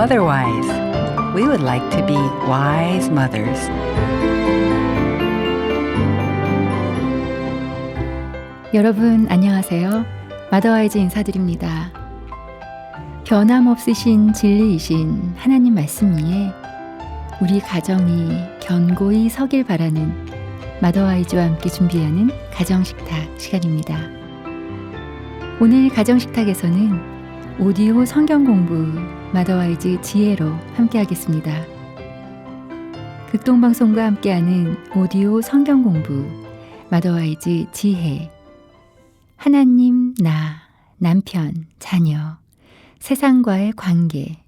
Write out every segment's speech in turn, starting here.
otherwise. We would like to be wise mothers. 여러분 안녕하세요. 마더와이즈 인사드립니다. 변함없으신 진리이신 하나님 말씀 위에 우리 가정이 견고히 서길 바라는 마더와이즈와 함께 준비하는 가정식탁 시간입니다. 오늘 가정식탁에서는 오디오 성경 공부 마더와이즈 지혜로 함께 하겠습니다. 극동방송과 함께하는 오디오 성경 공부 마더와이즈 지혜. 하나님, 나, 남편, 자녀, 세상과의 관계,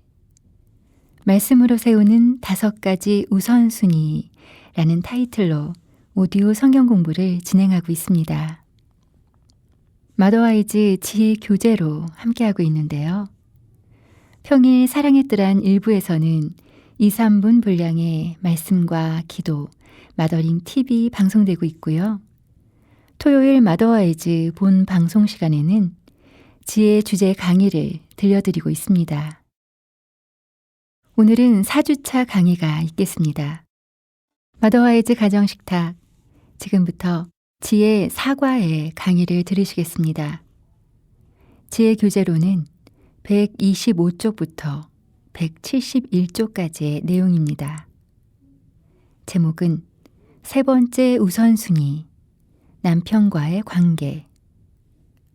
말씀으로 세우는 5가지 우선순위라는 타이틀로 오디오 성경 공부를 진행하고 있습니다. 마더와이즈 지혜 교재로 함께하고 있는데요. 평일 사랑의 뜰한 1부에서는 2, 3분 분량의 말씀과 기도, 마더링 TV 방송되고 있고요. 토요일 마더와이즈 본 방송 시간에는 지혜 주제 강의를 들려드리고 있습니다. 오늘은 4주차 강의가 있겠습니다. 마더와이즈 가정식탁, 지금부터 지혜 사과의 강의를 들으시겠습니다. 지혜 교재로는 125쪽부터 171쪽까지의 내용입니다. 제목은 세 번째 우선순위, 남편과의 관계,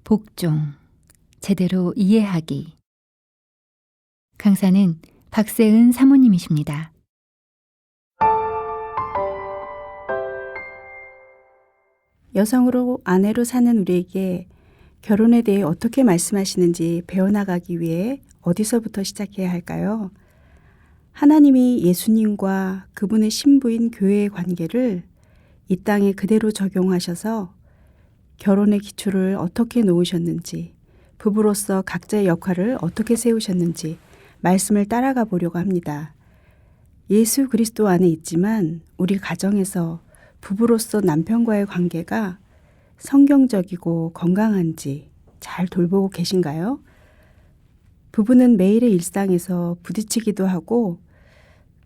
복종, 제대로 이해하기. 강사는 박세은 사모님이십니다. 여성으로 아내로 사는 우리에게 결혼에 대해 어떻게 말씀하시는지 배워나가기 위해 어디서부터 시작해야 할까요? 하나님이 예수님과 그분의 신부인 교회의 관계를 이 땅에 그대로 적용하셔서 결혼의 기초를 어떻게 놓으셨는지, 부부로서 각자의 역할을 어떻게 세우셨는지 말씀을 따라가 보려고 합니다. 예수 그리스도 안에 있지만 우리 가정에서 부부로서 남편과의 관계가 성경적이고 건강한지 잘 돌보고 계신가요? 부부는 매일의 일상에서 부딪히기도 하고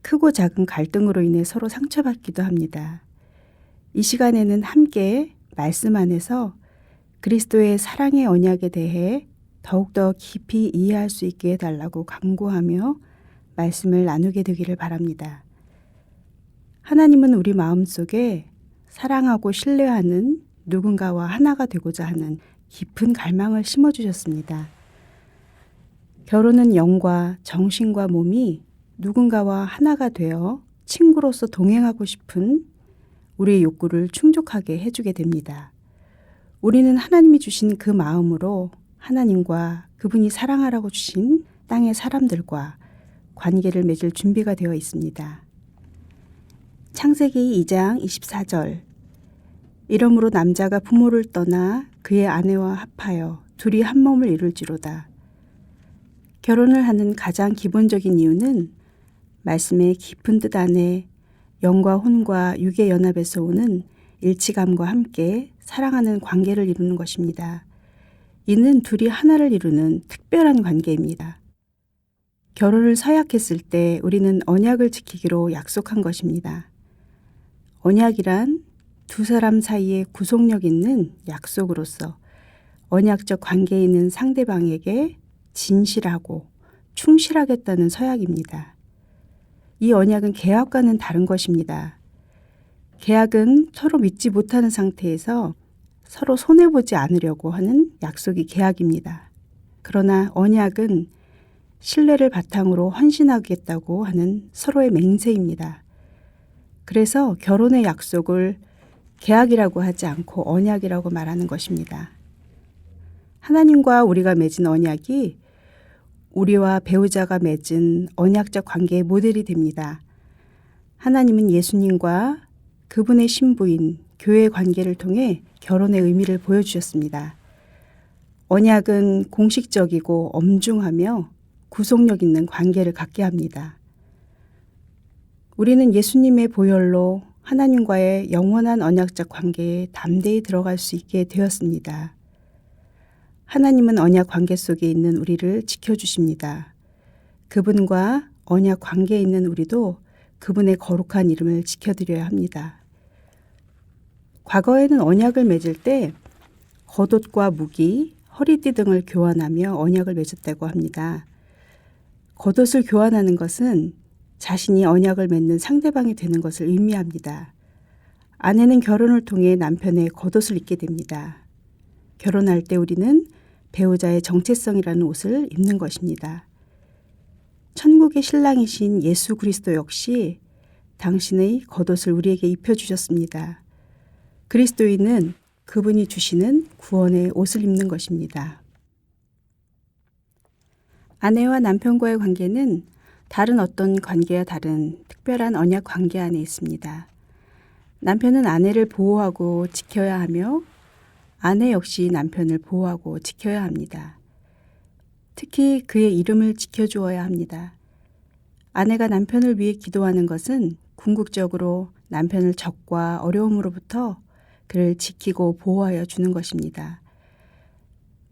크고 작은 갈등으로 인해 서로 상처받기도 합니다. 이 시간에는 함께 말씀 안에서 그리스도의 사랑의 언약에 대해 더욱더 깊이 이해할 수 있게 해달라고 간구하며 말씀을 나누게 되기를 바랍니다. 하나님은 우리 마음속에 사랑하고 신뢰하는 누군가와 하나가 되고자 하는 깊은 갈망을 심어주셨습니다. 결혼은 영과 정신과 몸이 누군가와 하나가 되어 친구로서 동행하고 싶은 우리의 욕구를 충족하게 해주게 됩니다. 우리는 하나님이 주신 그 마음으로 하나님과 그분이 사랑하라고 주신 땅의 사람들과 관계를 맺을 준비가 되어 있습니다. 창세기 2장 24절. 이러므로 남자가 부모를 떠나 그의 아내와 합하여 둘이 한 몸을 이룰지로다. 결혼을 하는 가장 기본적인 이유는 말씀의 깊은 뜻 안에 영과 혼과 육의 연합에서 오는 일치감과 함께 사랑하는 관계를 이루는 것입니다. 이는 둘이 하나를 이루는 특별한 관계입니다. 결혼을 서약했을 때 우리는 언약을 지키기로 약속한 것입니다. 언약이란 두 사람 사이에 구속력 있는 약속으로서 언약적 관계에 있는 상대방에게 진실하고 충실하겠다는 서약입니다. 이 언약은 계약과는 다른 것입니다. 계약은 서로 믿지 못하는 상태에서 서로 손해보지 않으려고 하는 약속이 계약입니다. 그러나 언약은 신뢰를 바탕으로 헌신하겠다고 하는 서로의 맹세입니다. 그래서 결혼의 약속을 계약이라고 하지 않고 언약이라고 말하는 것입니다. 하나님과 우리가 맺은 언약이 우리와 배우자가 맺은 언약적 관계의 모델이 됩니다. 하나님은 예수님과 그분의 신부인 교회의 관계를 통해 결혼의 의미를 보여주셨습니다. 언약은 공식적이고 엄중하며 구속력 있는 관계를 갖게 합니다. 우리는 예수님의 보혈로 하나님과의 영원한 언약적 관계에 담대히 들어갈 수 있게 되었습니다. 하나님은 언약 관계 속에 있는 우리를 지켜주십니다. 그분과 언약 관계에 있는 우리도 그분의 거룩한 이름을 지켜드려야 합니다. 과거에는 언약을 맺을 때 겉옷과 무기, 허리띠 등을 교환하며 언약을 맺었다고 합니다. 겉옷을 교환하는 것은 자신이 언약을 맺는 상대방이 되는 것을 의미합니다. 아내는 결혼을 통해 남편의 겉옷을 입게 됩니다. 결혼할 때 우리는 배우자의 정체성이라는 옷을 입는 것입니다. 천국의 신랑이신 예수 그리스도 역시 당신의 겉옷을 우리에게 입혀주셨습니다. 그리스도인은 그분이 주시는 구원의 옷을 입는 것입니다. 아내와 남편과의 관계는 다른 어떤 관계와 다른 특별한 언약 관계 안에 있습니다. 남편은 아내를 보호하고 지켜야 하며 아내 역시 남편을 보호하고 지켜야 합니다. 특히 그의 이름을 지켜주어야 합니다. 아내가 남편을 위해 기도하는 것은 궁극적으로 남편을 적과 어려움으로부터 그를 지키고 보호하여 주는 것입니다.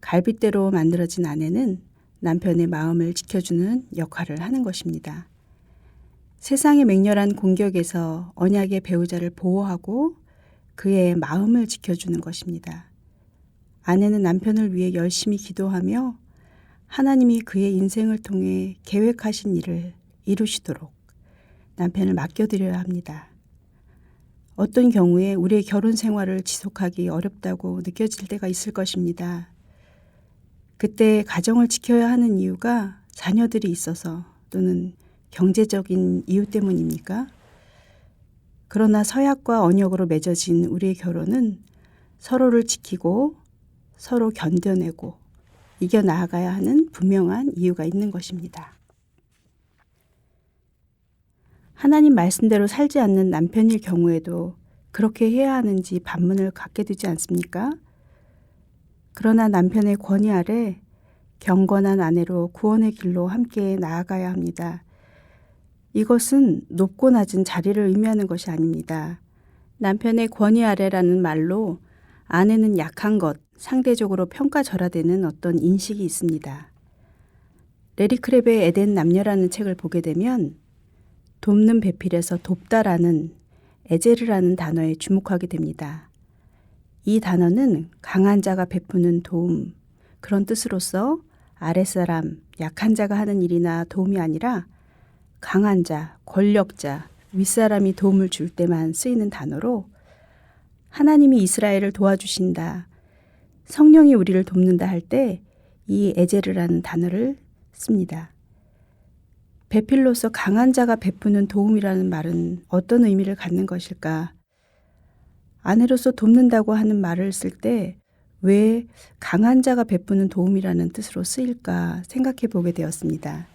갈빗대로 만들어진 아내는 남편의 마음을 지켜주는 역할을 하는 것입니다. 세상의 맹렬한 공격에서 언약의 배우자를 보호하고 그의 마음을 지켜주는 것입니다. 아내는 남편을 위해 열심히 기도하며 하나님이 그의 인생을 통해 계획하신 일을 이루시도록 남편을 맡겨드려야 합니다. 어떤 경우에 우리의 결혼 생활을 지속하기 어렵다고 느껴질 때가 있을 것입니다. 그때 가정을 지켜야 하는 이유가 자녀들이 있어서 또는 경제적인 이유 때문입니까? 그러나 서약과 언약으로 맺어진 우리의 결혼은 서로를 지키고 서로 견뎌내고 이겨나가야 하는 분명한 이유가 있는 것입니다. 하나님 말씀대로 살지 않는 남편일 경우에도 그렇게 해야 하는지 반문을 갖게 되지 않습니까? 그러나 남편의 권위 아래 경건한 아내로 구원의 길로 함께 나아가야 합니다. 이것은 높고 낮은 자리를 의미하는 것이 아닙니다. 남편의 권위 아래라는 말로 아내는 약한 것, 상대적으로 평가절하되는 어떤 인식이 있습니다. 레리 크랩의 에덴 남녀라는 책을 보게 되면 돕는 배필에서 돕다라는 에제르라는 단어에 주목하게 됩니다. 이 단어는 강한 자가 베푸는 도움, 그런 뜻으로서 아랫사람, 약한 자가 하는 일이나 도움이 아니라 강한 자, 권력자, 윗사람이 도움을 줄 때만 쓰이는 단어로 하나님이 이스라엘을 도와주신다, 성령이 우리를 돕는다 할 때 이 에제르라는 단어를 씁니다. 배필로서 강한 자가 베푸는 도움이라는 말은 어떤 의미를 갖는 것일까? 아내로서 돕는다고 하는 말을 쓸 때 왜 강한 자가 베푸는 도움이라는 뜻으로 쓰일까 생각해 보게 되었습니다.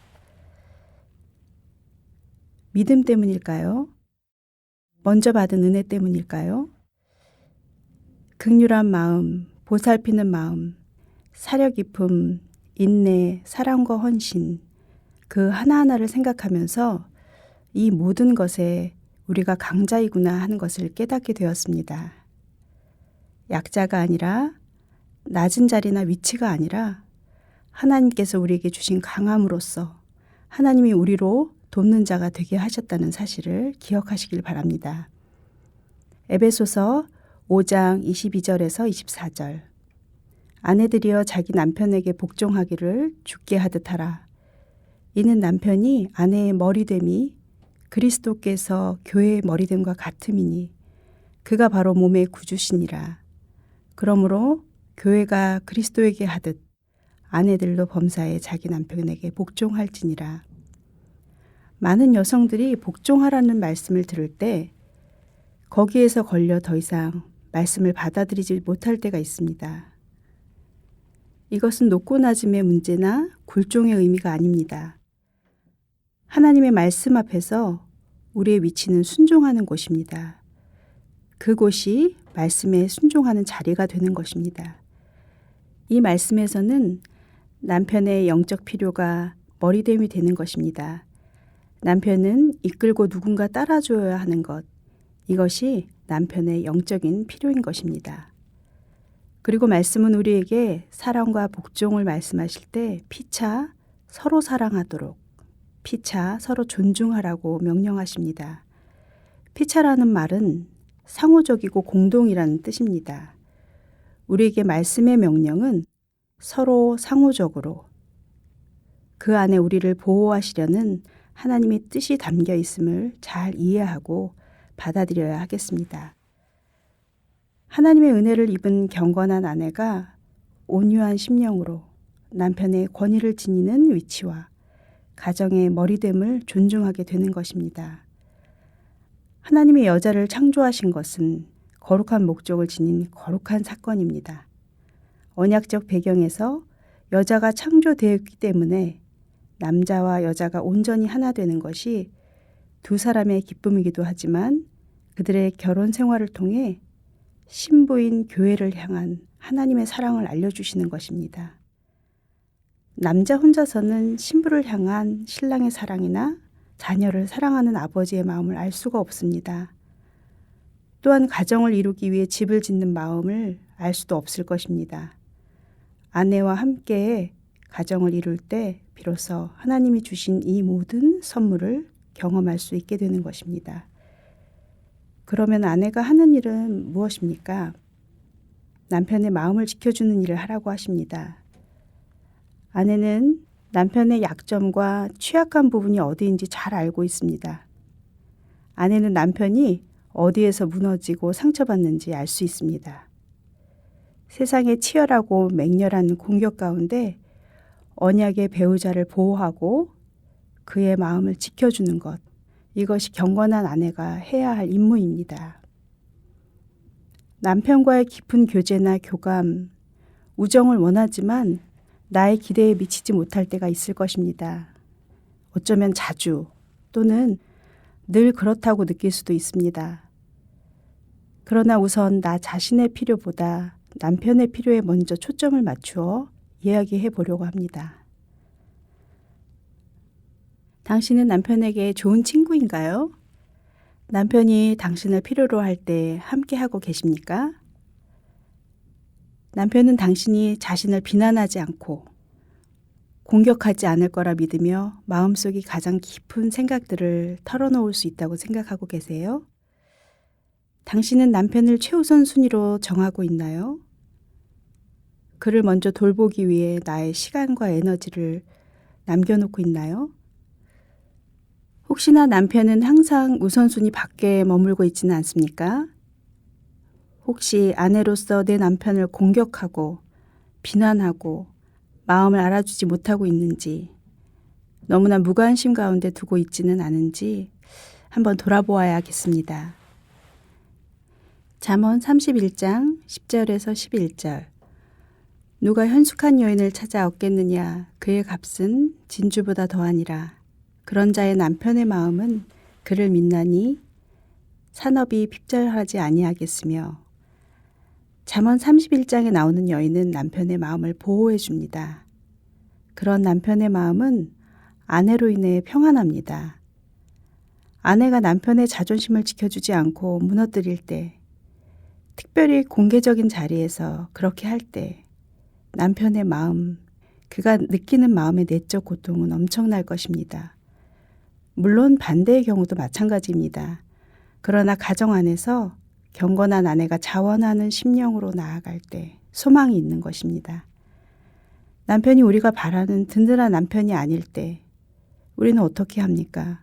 믿음 때문일까요? 먼저 받은 은혜 때문일까요? 긍휼한 마음, 보살피는 마음, 사려 깊음, 인내, 사랑과 헌신, 그 하나하나를 생각하면서 이 모든 것에 우리가 강자이구나 하는 것을 깨닫게 되었습니다. 약자가 아니라 낮은 자리나 위치가 아니라 하나님께서 우리에게 주신 강함으로써 하나님이 우리로 돕는 자가 되게 하셨다는 사실을 기억하시길 바랍니다. 에베소서 5장 22절에서 24절. 아내들이여 자기 남편에게 복종하기를 주께 하듯 하라. 이는 남편이 아내의 머리됨이 그리스도께서 교회의 머리됨과 같음이니 그가 바로 몸의 구주시니라. 그러므로 교회가 그리스도에게 하듯 아내들도 범사에 자기 남편에게 복종할지니라. 많은 여성들이 복종하라는 말씀을 들을 때 거기에서 걸려 더 이상 말씀을 받아들이지 못할 때가 있습니다. 이것은 높고 낮음의 문제나 굴종의 의미가 아닙니다. 하나님의 말씀 앞에서 우리의 위치는 순종하는 곳입니다. 그곳이 말씀에 순종하는 자리가 되는 것입니다. 이 말씀에서는 남편의 영적 필요가 머리됨이 되는 것입니다. 남편은 이끌고 누군가 따라줘야 하는 것, 이것이 남편의 영적인 필요인 것입니다. 그리고 말씀은 우리에게 사랑과 복종을 말씀하실 때 피차 서로 사랑하도록 피차 서로 존중하라고 명령하십니다. 피차라는 말은 상호적이고 공동이라는 뜻입니다. 우리에게 말씀의 명령은 서로 상호적으로 그 안에 우리를 보호하시려는 하나님의 뜻이 담겨 있음을 잘 이해하고 받아들여야 하겠습니다. 하나님의 은혜를 입은 경건한 아내가 온유한 심령으로 남편의 권위를 지니는 위치와 가정의 머리됨을 존중하게 되는 것입니다. 하나님의 여자를 창조하신 것은 거룩한 목적을 지닌 거룩한 사건입니다. 언약적 배경에서 여자가 창조되었기 때문에 남자와 여자가 온전히 하나 되는 것이 두 사람의 기쁨이기도 하지만 그들의 결혼 생활을 통해 신부인 교회를 향한 하나님의 사랑을 알려주시는 것입니다. 남자 혼자서는 신부를 향한 신랑의 사랑이나 자녀를 사랑하는 아버지의 마음을 알 수가 없습니다. 또한 가정을 이루기 위해 집을 짓는 마음을 알 수도 없을 것입니다. 아내와 함께 가정을 이룰 때 비로소 하나님이 주신 이 모든 선물을 경험할 수 있게 되는 것입니다. 그러면 아내가 하는 일은 무엇입니까? 남편의 마음을 지켜주는 일을 하라고 하십니다. 아내는 남편의 약점과 취약한 부분이 어디인지 잘 알고 있습니다. 아내는 남편이 어디에서 무너지고 상처받는지 알 수 있습니다. 세상의 치열하고 맹렬한 공격 가운데 언약의 배우자를 보호하고 그의 마음을 지켜주는 것, 이것이 경건한 아내가 해야 할 임무입니다. 남편과의 깊은 교제나 교감, 우정을 원하지만 나의 기대에 미치지 못할 때가 있을 것입니다. 어쩌면 자주 또는 늘 그렇다고 느낄 수도 있습니다. 그러나 우선 나 자신의 필요보다 남편의 필요에 먼저 초점을 맞추어 이야기해 보려고 합니다. 당신은 남편에게 좋은 친구인가요? 남편이 당신을 필요로 할 때 함께하고 계십니까? 남편은 당신이 자신을 비난하지 않고 공격하지 않을 거라 믿으며 마음속이 가장 깊은 생각들을 털어놓을 수 있다고 생각하고 계세요? 당신은 남편을 최우선 순위로 정하고 있나요? 그를 먼저 돌보기 위해 나의 시간과 에너지를 남겨놓고 있나요? 혹시나 남편은 항상 우선순위 밖에 머물고 있지는 않습니까? 혹시 아내로서 내 남편을 공격하고 비난하고 마음을 알아주지 못하고 있는지, 너무나 무관심 가운데 두고 있지는 않은지 한번 돌아보아야겠습니다. 잠언 31장 10절에서 11절. 누가 현숙한 여인을 찾아 얻겠느냐? 그의 값은 진주보다 더하니라. 그런 자의 남편의 마음은 그를 믿나니 산업이 핍절하지 아니하겠으며. 잠언 31장에 나오는 여인은 남편의 마음을 보호해 줍니다. 그런 남편의 마음은 아내로 인해 평안합니다. 아내가 남편의 자존심을 지켜주지 않고 무너뜨릴 때, 특별히 공개적인 자리에서 그렇게 할 때 남편의 마음, 그가 느끼는 마음의 내적 고통은 엄청날 것입니다. 물론 반대의 경우도 마찬가지입니다. 그러나 가정 안에서 경건한 아내가 자원하는 심령으로 나아갈 때 소망이 있는 것입니다. 남편이 우리가 바라는 든든한 남편이 아닐 때 우리는 어떻게 합니까?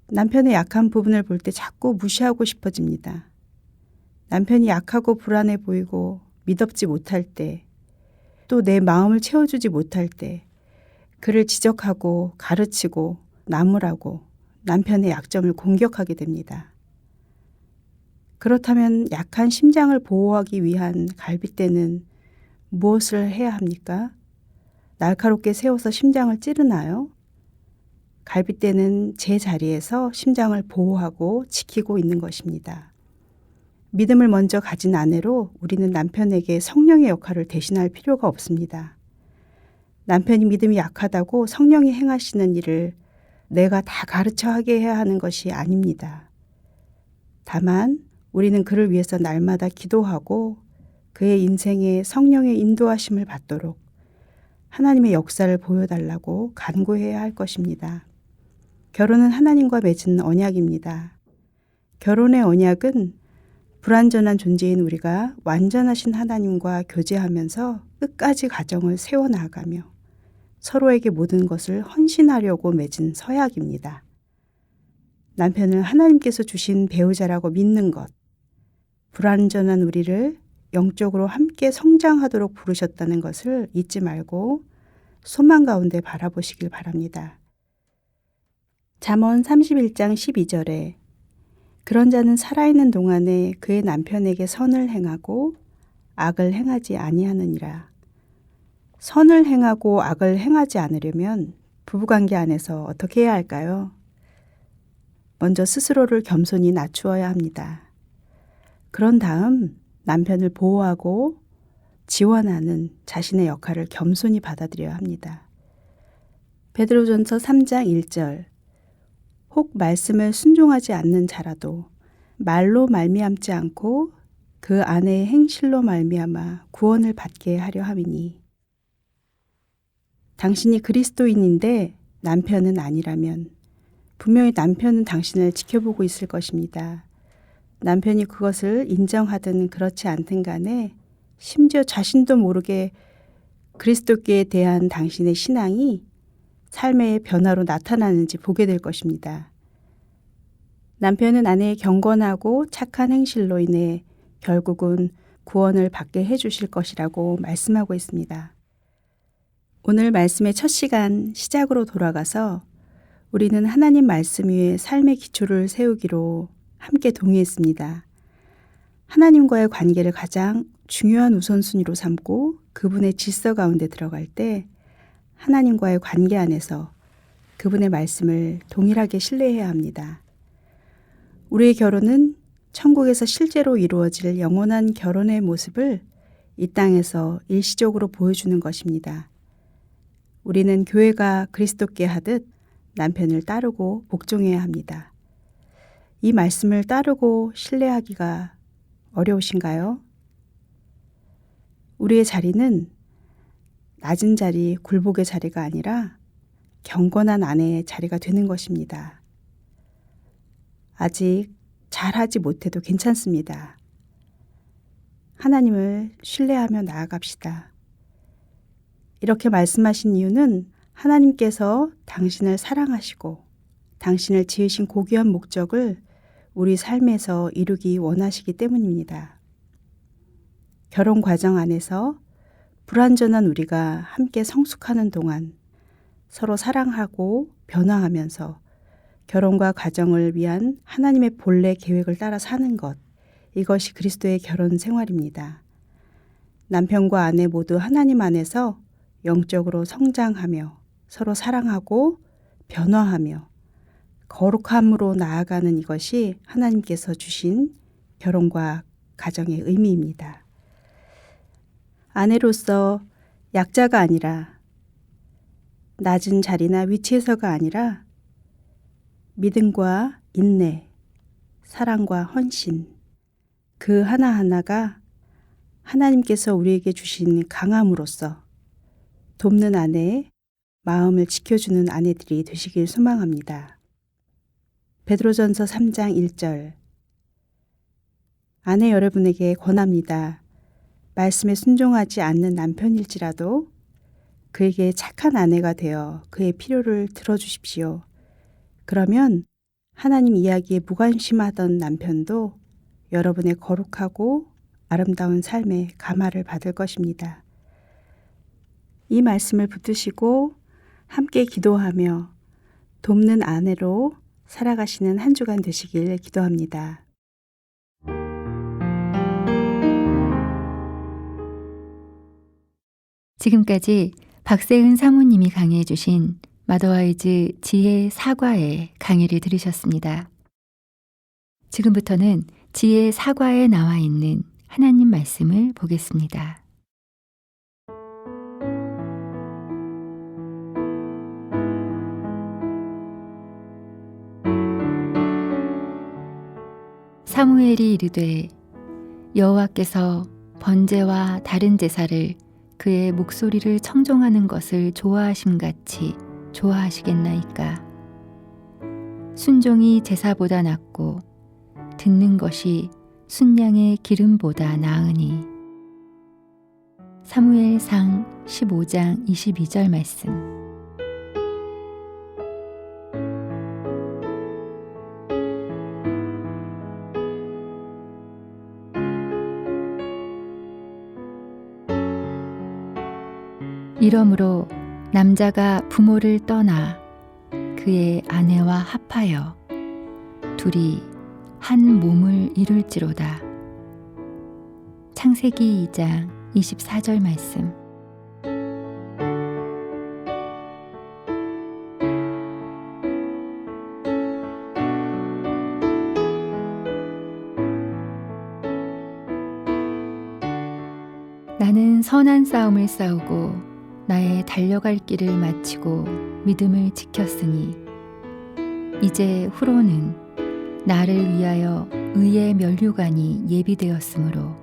남편의 약한 부분을 볼 때 자꾸 무시하고 싶어집니다. 남편이 약하고 불안해 보이고 미덥지 못할 때, 또 내 마음을 채워주지 못할 때 그를 지적하고 가르치고 나무라고 남편의 약점을 공격하게 됩니다. 그렇다면 약한 심장을 보호하기 위한 갈빗대는 무엇을 해야 합니까? 날카롭게 세워서 심장을 찌르나요? 갈빗대는 제 자리에서 심장을 보호하고 지키고 있는 것입니다. 믿음을 먼저 가진 아내로 우리는 남편에게 성령의 역할을 대신할 필요가 없습니다. 남편이 믿음이 약하다고 성령이 행하시는 일을 내가 다 가르쳐 하게 해야 하는 것이 아닙니다. 다만 우리는 그를 위해서 날마다 기도하고 그의 인생에 성령의 인도하심을 받도록 하나님의 역사를 보여달라고 간구해야 할 것입니다. 결혼은 하나님과 맺은 언약입니다. 결혼의 언약은 불완전한 존재인 우리가 완전하신 하나님과 교제하면서 끝까지 가정을 세워나가며 서로에게 모든 것을 헌신하려고 맺은 서약입니다. 남편을 하나님께서 주신 배우자라고 믿는 것, 불완전한 우리를 영적으로 함께 성장하도록 부르셨다는 것을 잊지 말고 소망 가운데 바라보시길 바랍니다. 잠언 31장 12절에 그런 자는 살아있는 동안에 그의 남편에게 선을 행하고 악을 행하지 아니하느니라. 선을 행하고 악을 행하지 않으려면 부부관계 안에서 어떻게 해야 할까요? 먼저 스스로를 겸손히 낮추어야 합니다. 그런 다음 남편을 보호하고 지원하는 자신의 역할을 겸손히 받아들여야 합니다. 베드로전서 3장 1절 혹 말씀을 순종하지 않는 자라도 말로 말미암지 않고 그 아내의 행실로 말미암아 구원을 받게 하려 함이니 당신이 그리스도인인데 남편은 아니라면 분명히 남편은 당신을 지켜보고 있을 것입니다. 남편이 그것을 인정하든 그렇지 않든 간에 심지어 자신도 모르게 그리스도께 대한 당신의 신앙이 삶의 변화로 나타나는지 보게 될 것입니다. 남편은 아내의 경건하고 착한 행실로 인해 결국은 구원을 받게 해주실 것이라고 말씀하고 있습니다. 오늘 말씀의 첫 시간 시작으로 돌아가서 우리는 하나님 말씀 위에 삶의 기초를 세우기로 함께 동의했습니다. 하나님과의 관계를 가장 중요한 우선순위로 삼고 그분의 질서 가운데 들어갈 때 하나님과의 관계 안에서 그분의 말씀을 동일하게 신뢰해야 합니다. 우리의 결혼은 천국에서 실제로 이루어질 영원한 결혼의 모습을 이 땅에서 일시적으로 보여주는 것입니다. 우리는 교회가 그리스도께 하듯 남편을 따르고 복종해야 합니다. 이 말씀을 따르고 신뢰하기가 어려우신가요? 우리의 자리는 낮은 자리, 굴복의 자리가 아니라 경건한 아내의 자리가 되는 것입니다. 아직 잘하지 못해도 괜찮습니다. 하나님을 신뢰하며 나아갑시다. 이렇게 말씀하신 이유는 하나님께서 당신을 사랑하시고 당신을 지으신 고귀한 목적을 우리 삶에서 이루기 원하시기 때문입니다. 결혼 과정 안에서 불완전한 우리가 함께 성숙하는 동안 서로 사랑하고 변화하면서 결혼과 가정을 위한 하나님의 본래 계획을 따라 사는 것, 이것이 그리스도의 결혼 생활입니다. 남편과 아내 모두 하나님 안에서 영적으로 성장하며 서로 사랑하고 변화하며 거룩함으로 나아가는 이것이 하나님께서 주신 결혼과 가정의 의미입니다. 아내로서 약자가 아니라 낮은 자리나 위치에서가 아니라 믿음과 인내, 사랑과 헌신, 그 하나하나가 하나님께서 우리에게 주신 강함으로써 돕는 아내의 마음을 지켜주는 아내들이 되시길 소망합니다. 베드로전서 3장 1절 아내 여러분에게 권합니다. 말씀에 순종하지 않는 남편일지라도 그에게 착한 아내가 되어 그의 필요를 들어주십시오. 그러면 하나님 이야기에 무관심하던 남편도 여러분의 거룩하고 아름다운 삶의 감화를 받을 것입니다. 이 말씀을 붙드시고 함께 기도하며 돕는 아내로 살아가시는 한 주간 되시길 기도합니다. 지금까지 박세은 사모님이 강의해 주신 마더와이즈 지혜 사과의 강의를 들으셨습니다. 지금부터는 지혜 사과에 나와 있는 하나님 말씀을 보겠습니다. 사무엘이 이르되 여호와께서 번제와 다른 제사를 그의 목소리를 청종하는 것을 좋아하심같이 좋아하시겠나이까. 순종이 제사보다 낫고 듣는 것이 순양의 기름보다 나으니. 사무엘상 15장 22절 말씀. 이러므로 남자가 부모를 떠나 그의 아내와 합하여 둘이 한 몸을 이룰지로다. 창세기 2장 24절 말씀. 나는 선한 싸움을 싸우고 나의 달려갈 길을 마치고 믿음을 지켰으니 이제 후로는 나를 위하여 의의 면류관이 예비되었으므로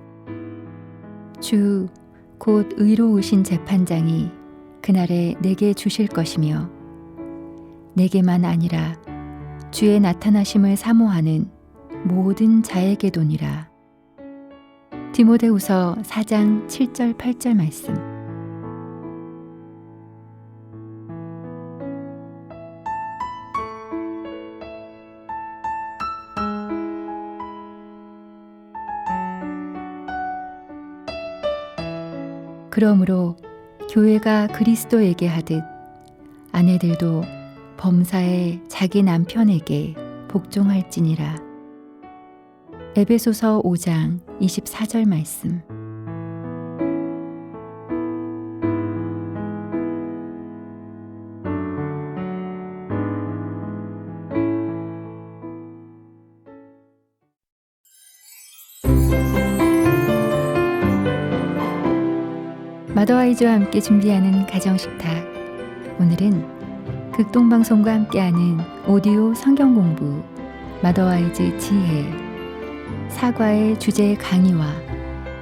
주 곧 의로우신 재판장이 그날에 내게 주실 것이며 내게만 아니라 주의 나타나심을 사모하는 모든 자에게도니라. 디모데후서 4장 7절 8절 말씀. 그러므로 교회가 그리스도에게 하듯 아내들도 범사에 자기 남편에게 복종할지니라. 에베소서 5장 24절 말씀. 마더와이즈와 함께 준비하는 가정식탁. 오늘은 극동방송과 함께하는 오디오 성경공부 마더와이즈 지혜, 사과의 주제 강의와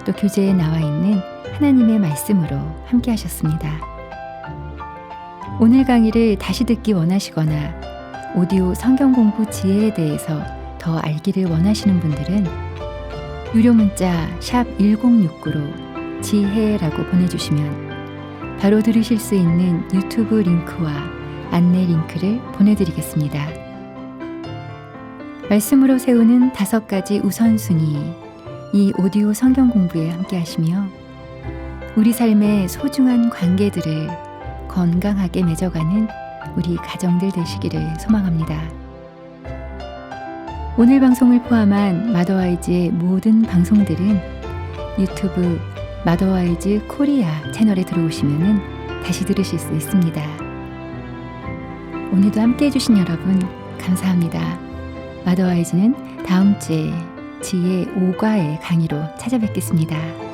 또 교재에 나와 있는 하나님의 말씀으로 함께 하셨습니다. 오늘 강의를 다시 듣기 원하시거나 오디오 성경공부 지혜에 대해서 더 알기를 원하시는 분들은 유료 문자 샵 1069로 지혜라고 보내주시면 바로 들으실 수 있는 유튜브 링크와 안내 링크를 보내드리겠습니다. 말씀으로 세우는 5가지 우선순위, 이 오디오 성경 공부에 함께 하시며 우리 삶의 소중한 관계들을 건강하게 맺어가는 우리 가정들 되시기를 소망합니다. 오늘 방송을 포함한 마더와이즈의 모든 방송들은 유튜브 마더와이즈 코리아 채널에 들어오시면 다시 들으실 수 있습니다. 오늘도 함께 해주신 여러분 감사합니다. 마더와이즈는 다음 주에 지혜 5과의 강의로 찾아뵙겠습니다.